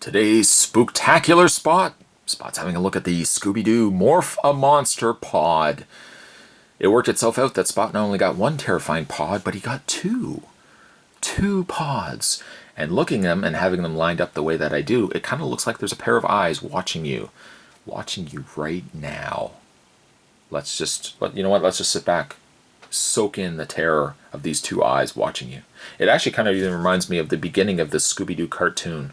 Today's spooktacular spot. Spot's having a look at the Scooby-Doo Morph a Monster pod. It worked itself out that Spot not only got one terrifying pod, but he got two. Two pods. And looking at them and having them lined up the way that I do, it kind of looks like there's a pair of eyes watching you. Watching you right now. Let's just sit back. Soak in the terror of these two eyes watching you. It actually kind of even reminds me of the beginning of the Scooby-Doo cartoon,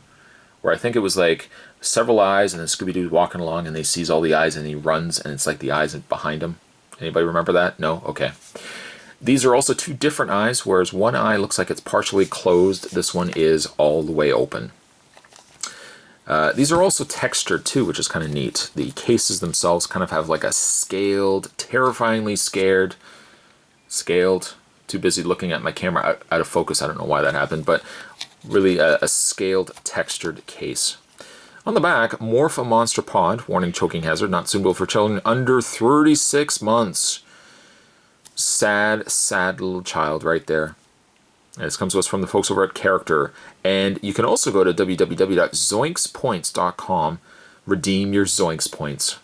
where I think it was like several eyes and then Scooby-Doo's walking along and he sees all the eyes and he runs and it's like the eyes behind him. Anybody remember that? No? Okay. These are also two different eyes, whereas one eye looks like it's partially closed. This one is all the way open. These are also textured too, which is kind of neat. The cases themselves kind of have like a scaled, terrifyingly scaled, too busy looking at my camera out of focus, I don't know why that happened, but really a scaled, textured case. On the back, Morph a Monster pod, warning choking hazard, not suitable for children under 36 months. Sad, sad little child right there. And this comes to us from the folks over at Character. And you can also go to www.zoinkspoints.com, redeem your Zoinks points.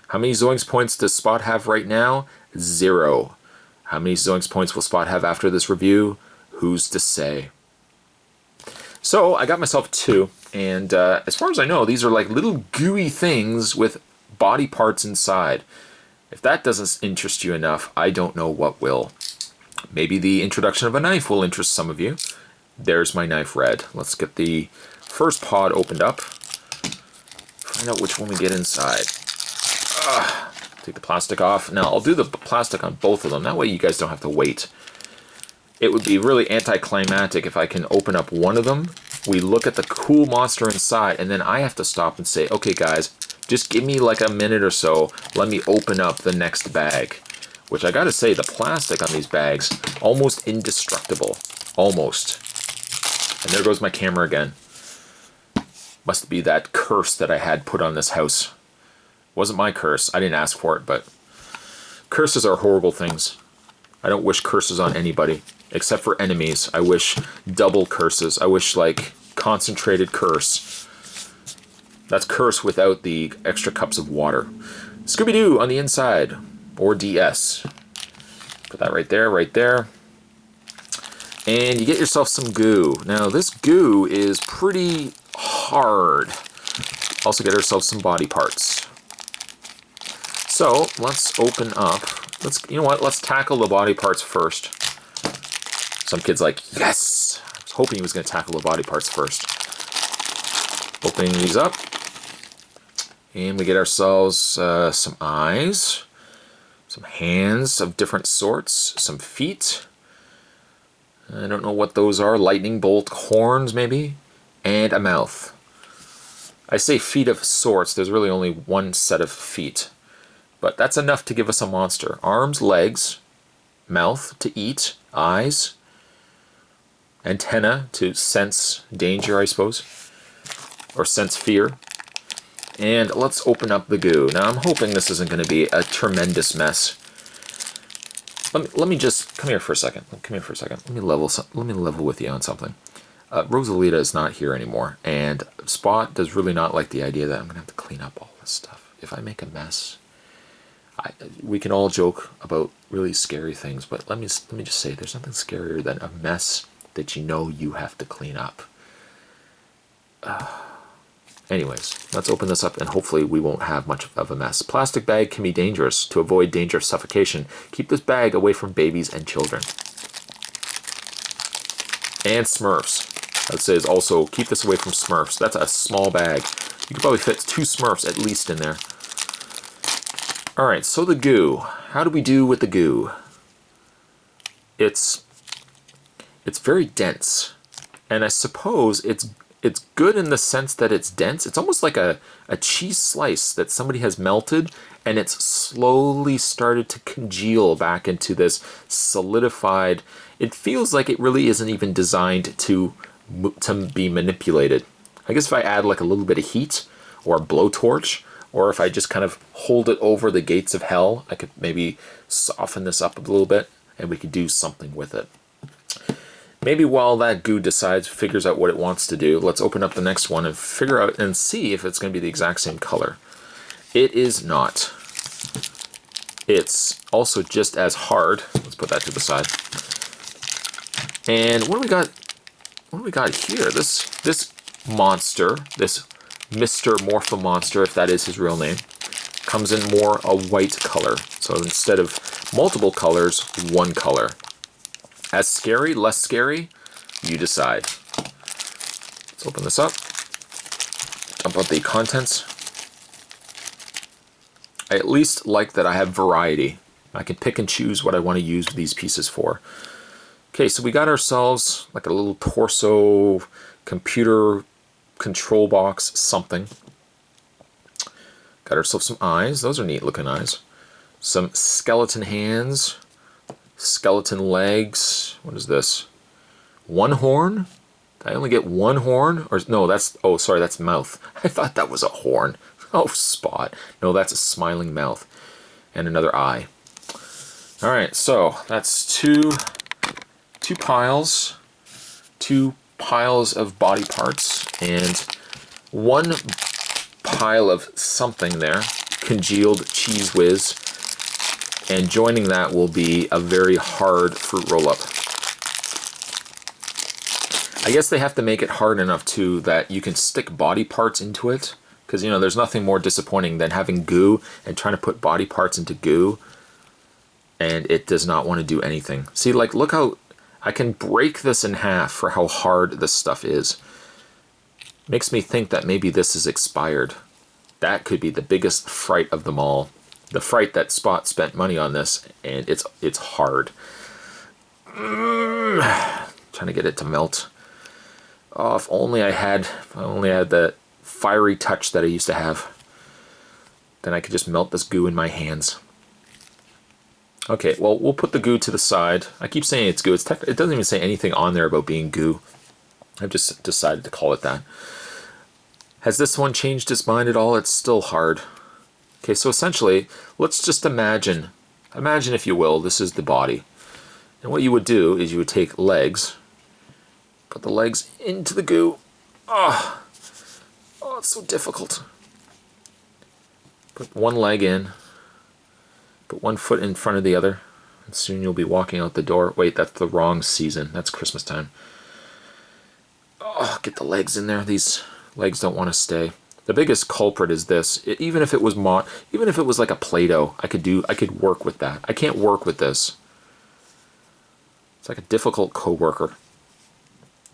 How many Zoinks points does Spot have right now? 0. How many Zoinks points will Spot have after this review? Who's to say? So I got myself two, and as far as I know, these are like little gooey things with body parts inside. If that doesn't interest you enough, I don't know what will. Maybe the introduction of a knife will interest some of you. There's my knife red. Let's get the first pod opened up. Find out which one we get inside. Take the plastic off. Now, I'll do the plastic on both of them. That way you guys don't have to wait. It would be really anticlimactic if I can open up one of them, we look at the cool monster inside, and then I have to stop and say, okay guys, just give me like a minute or so, let me open up the next bag. Which I gotta say, the plastic on these bags, almost indestructible. Almost. And there goes my camera again. Must be that curse that I had put on this house. Wasn't my curse, I didn't ask for it, but curses are horrible things. I don't wish curses on anybody. Except for enemies. I wish double curses. I wish, like, concentrated curse. That's curse without the extra cups of water. Scooby-Doo on the inside. Or DS. Put that right there, right there. And you get yourself some goo. Now, this goo is pretty hard. Also get ourselves some body parts. So, let's open up. You know what? Let's tackle the body parts first. Some kid's like, yes! I was hoping he was going to tackle the body parts first. Opening these up. And we get ourselves some eyes. Some hands of different sorts. Some feet. I don't know what those are. Lightning bolt horns, maybe? And a mouth. I say feet of sorts. There's really only one set of feet. But that's enough to give us a monster. Arms, legs, mouth to eat, eyes, antenna to sense danger, I suppose, or sense fear. And let's open up the goo. Now I'm hoping this isn't going to be a tremendous mess. Let me just come here for a second. Come here for a second. Let me level with you on something. Rosalita is not here anymore, and Spot does really not like the idea that I'm going to have to clean up all this stuff. If I make a mess, we can all joke about really scary things, but let me just say, there's nothing scarier than a mess that you know you have to clean up. Anyways, let's open this up and hopefully we won't have much of a mess. Plastic bag can be dangerous. To avoid danger of suffocation, keep this bag away from babies and children. And Smurfs. I'd say is also keep this away from Smurfs. That's a small bag. You could probably fit 2 Smurfs at least in there. Alright, so the goo. How do we do with the goo? It's very dense. And I suppose it's good in the sense that it's dense. It's almost like a cheese slice that somebody has melted and it's slowly started to congeal back into this solidified. It feels like it really isn't even designed to be manipulated. I guess if I add like a little bit of heat or a blowtorch, or if I just kind of hold it over the gates of hell, I could maybe soften this up a little bit and we could do something with it. Maybe while that goo figures out what it wants to do, let's open up the next one and figure out and see if it's going to be the exact same color. It is not. It's also just as hard. Let's put that to the side. And what do we got? What do we got here? This monster, this Mr. Morph monster, if that is his real name, comes in more a white color. So instead of multiple colors, one color. As scary, less scary, you decide. Let's open this up. Dump out the contents. I at least like that I have variety. I can pick and choose what I want to use these pieces for. Okay, so we got ourselves like a little torso computer control box something. Got ourselves some eyes. Those are neat looking eyes. Some skeleton hands. Skeleton legs. What is this? One horn? Did I only get one horn? Or no, that's, oh sorry, that's mouth. I thought that was a horn. Oh, Spot. No, that's a smiling mouth. And another eye. Alright, so that's two piles of body parts, and one pile of something there, congealed cheese whiz, and joining that will be a very hard fruit roll-up. I guess they have to make it hard enough too that you can stick body parts into it, because you know there's nothing more disappointing than having goo and trying to put body parts into goo and it does not want to do anything. See, like, look how I can break this in half for how hard this stuff is. Makes me think that maybe this is expired. That could be the biggest fright of them all. The fright that Spot spent money on this, and it's hard. Trying to get it to melt. Oh, if only I had the fiery touch that I used to have. Then I could just melt this goo in my hands. Okay, well, we'll put the goo to the side. I keep saying it's goo. It doesn't even say anything on there about being goo. I've just decided to call it that. Has this one changed its mind at all? It's still hard. Okay, so essentially, let's just imagine, if you will, this is the body. And what you would do is you would take legs, put the legs into the goo. Oh, it's so difficult. Put one leg in. Put one foot in front of the other, and soon you'll be walking out the door. Wait, that's the wrong season. That's Christmas time. Oh, get the legs in there. These legs don't want to stay. The biggest culprit is this. Even if it was like a Play-Doh, I could work with that. I can't work with this. It's like a difficult coworker,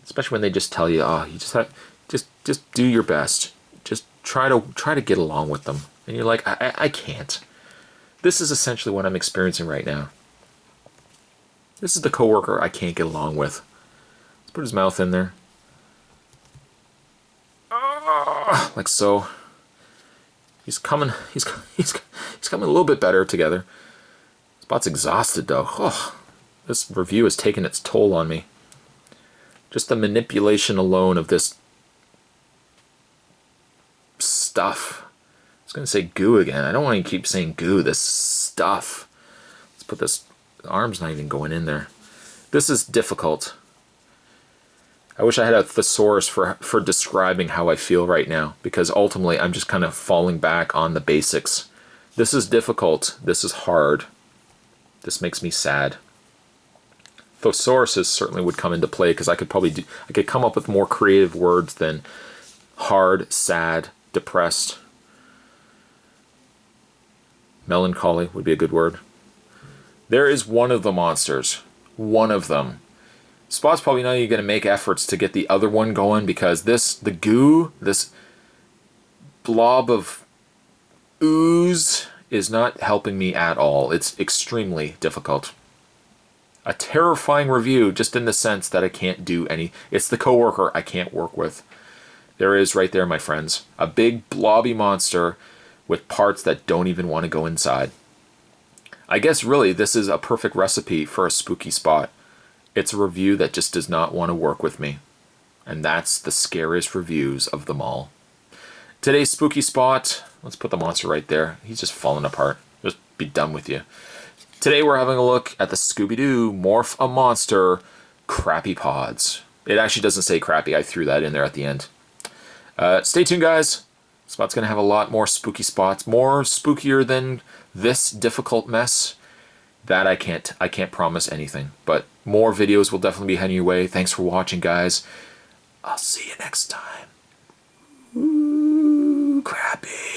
especially when they just tell you, "Oh, you just do your best. Just try to get along with them," and you're like, "I can't." This is essentially what I'm experiencing right now. This is the coworker I can't get along with. Let's put his mouth in there. Like so. He's coming coming a little bit better together. Spot's exhausted though. Oh, this review has taken its toll on me. Just the manipulation alone of this stuff. I was going to say goo again. I don't want to keep saying goo. This stuff. Let's put this. The arm's not even going in there. This is difficult. I wish I had a thesaurus for describing how I feel right now, because ultimately I'm just kind of falling back on the basics. This is difficult. This is hard. This makes me sad. Thesauruses certainly would come into play, because I could come up with more creative words than hard, sad, depressed. Melancholy would be a good word. There is one of the monsters. One of them. Spot's probably not even going to make efforts to get the other one going, because the goo, this blob of ooze is not helping me at all. It's extremely difficult. A terrifying review, just in the sense that I can't do any. It's the coworker I can't work with. There is right there, my friends. A big blobby monster with parts that don't even want to go inside. I guess really this is a perfect recipe for a spooky Spot. It's a review that just does not want to work with me. And that's the scariest reviews of them all. Today's spooky Spot, let's put the monster right there. He's just falling apart. Just be done with you. Today we're having a look at the Scooby-Doo Morph a Monster crappy pods. It actually doesn't say crappy. I threw that in there at the end. Stay tuned, guys. Spot's going to have a lot more spooky spots. More spookier than this difficult mess. That I can't promise anything. But more videos will definitely be heading your way. Thanks for watching, guys. I'll see you next time. Ooh, crappy.